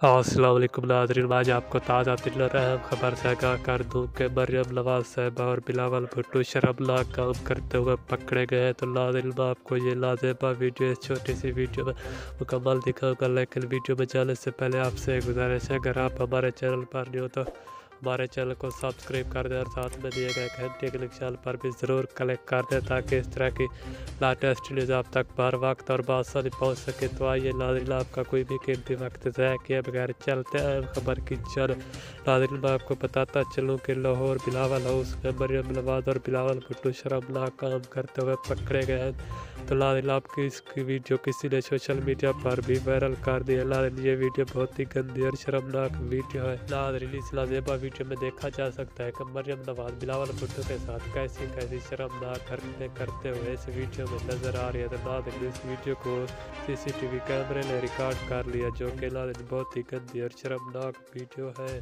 अस्सलाम वालेकुम नाज़रीन। आज आपको ताज़ा तरीन और अहम खबर से आगाह कर दूँ कि मरियम नवाज साहिबा और बिलावल भुट्टो शर्मनाक काम करते हुए पकड़े गए हैं। तो नाज़रीन मैं आपको ये लाज़ेबा वीडियो इस छोटी सी वीडियो में मुकम्मल दिखाऊंगा, लेकिन वीडियो में जाने से पहले आपसे एक गुजारिश है, अगर आप हमारे चैनल पर नहीं हो तो हमारे चैनल को सब्सक्राइब कर दें और साथ में दिए गए घंटे के निशान पर भी ज़रूर क्लिक कर दें ताकि इस तरह की लेटेस्ट न्यूज़ आप तक बर वक्त और बासानी पहुँच सके। तो आइए नाज़रीन, आपका कोई भी कीमती वक्त ज़ाया किए बगैर चलते हैं खबर की चल। नाज़रीन मैं आपको बताता चलूँ कि लाहौर बिलावल हाउस में मरियम नवाज और बिलावल भुट्टो शर्मनाक काम करते हुए पकड़े गए हैं। तो नाज़रीन आपकी इसकी वीडियो किसी ने सोशल मीडिया पर भी वायरल कर दी है। नाज़रीन ये वीडियो बहुत ही गंदी और शर्मनाक वीडियो है। नाज़रीन इस लाज़ेबा वीडियो में देखा जा सकता है कि मरियम नवाज बिलावल भुट्टो के साथ कैसी शर्मनाक हरकतें करते हुए इस वीडियो में नजर आ रही है। तो नाज़रीन इस वीडियो को सीसीटीवी कैमरे ने रिकॉर्ड कर लिया, जो कि नाज़रीन बहुत ही गंदी और शर्मनाक वीडियो है।